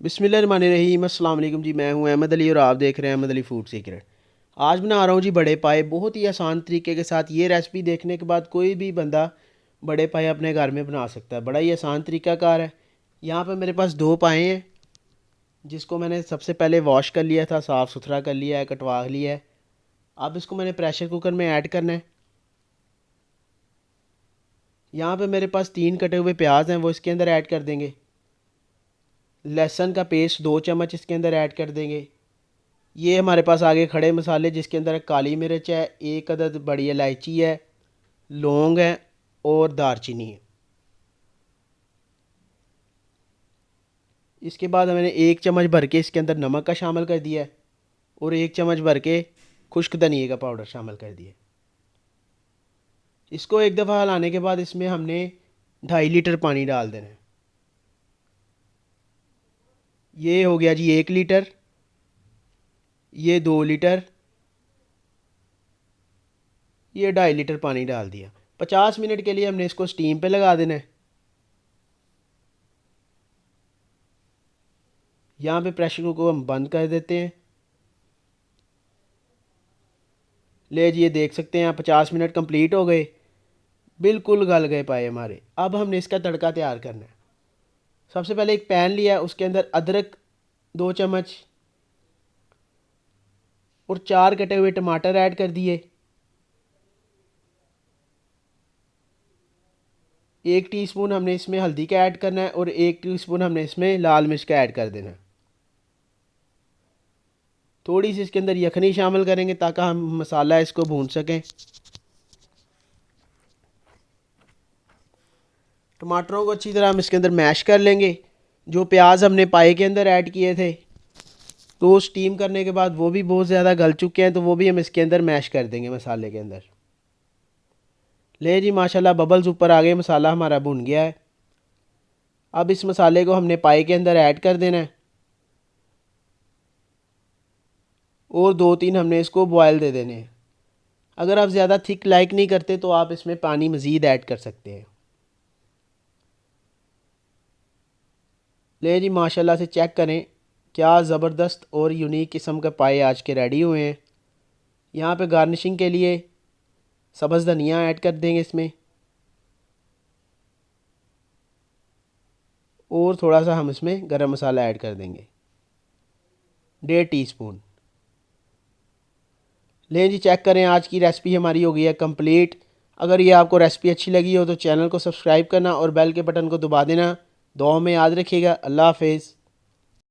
बिस्मिल्लाहिर्रहमानिर्रहीम। अस्सलाम वालेकुम जी। मैं हूं अहमद अली और आप देख रहे हैं अहमद अली फूड सीक्रेट। आज बना रहा हूं जी बड़े पाए, बहुत ही आसान तरीके के साथ। ये रेसिपी देखने के बाद कोई भी बंदा बड़े पाए अपने घर में बना सकता है। बड़ा ही आसान तरीकाकार है। यहाँ पे मेरे पास दो पाए हैं, जिसको मैंने सबसे पहले वॉश कर लिया था, साफ़ सुथरा कर लिया है, कटवा लिया है। अब इसको मैंने प्रेशर कुकर में ऐड करना है। यहाँ पे मेरे पास 3 कटे हुए प्याज हैं, वो इसके अंदर ऐड कर देंगे। लहसुन का पेस्ट 2 चम्मच इसके अंदर ऐड कर देंगे। ये हमारे पास आगे खड़े मसाले, जिसके अंदर काली मिर्च है, 1 अदद बड़ी इलायची है, लौंग है और दारचीनी है। इसके बाद मैंने 1 चम्मच भर के इसके अंदर नमक का शामिल कर दिया है और 1 चम्मच भर के खुश्क धनिए का पाउडर शामिल कर दिया। इसको एक दफ़ा हिलाने के बाद इसमें हमने 2.5 लीटर पानी डाल देना है। ये हो गया जी 1 लीटर, ये 2 लीटर, ये 2.5 लीटर पानी डाल दिया। 50 मिनट के लिए हमने इसको स्टीम पे लगा देना है। यहाँ पे प्रेशर कुकर को हम बंद कर देते हैं। ले जी, ये देख सकते हैं आप, 50 मिनट कंप्लीट हो गए, बिल्कुल गल गए पाए हमारे। अब हमने इसका तड़का तैयार करना है। सबसे पहले एक पैन लिया, उसके अंदर अदरक 2 चम्मच और 4 कटे हुए टमाटर ऐड कर दिए। 1 टीस्पून हमने इसमें हल्दी का ऐड करना है और 1 टीस्पून हमने इसमें लाल मिर्च का ऐड कर देना है। थोड़ी सी इसके अंदर यखनी शामिल करेंगे ताकि हम मसाला इसको भून सकें। टमाटरों को अच्छी तरह हम इसके अंदर मैश कर लेंगे। जो प्याज हमने पाए के अंदर ऐड किए थे, तो स्टीम करने के बाद वो भी बहुत ज़्यादा गल चुके हैं, तो वो भी हम इसके अंदर मैश कर देंगे मसाले के अंदर। ले जी, माशाल्लाह बबल्स ऊपर आ गए, मसाला हमारा भुन गया है। अब इस मसाले को हमने पाए के अंदर ऐड कर देना है और 2-3 हमने इसको बॉयल दे देने हैं। अगर आप ज़्यादा थिक लाइक नहीं करते तो आप इसमें पानी मज़ीद ऐड कर सकते हैं। ले जी, माशाल्लाह से चेक करें, क्या ज़बरदस्त और यूनिक किस्म के पाए आज के रेडी हुए हैं। यहाँ पे गार्निशिंग के लिए सब्ज़ धनिया ऐड कर देंगे इसमें, और थोड़ा सा हम इसमें गरम मसाला ऐड कर देंगे, 1.5 टीस्पून। लें जी, चेक करें, आज की रेसिपी हमारी हो गई है कंप्लीट। अगर ये आपको रेसिपी अच्छी लगी हो तो चैनल को सब्सक्राइब करना और बेल के बटन को दबा देना। दुआ में याद रखिएगा। अल्लाह हाफिज़।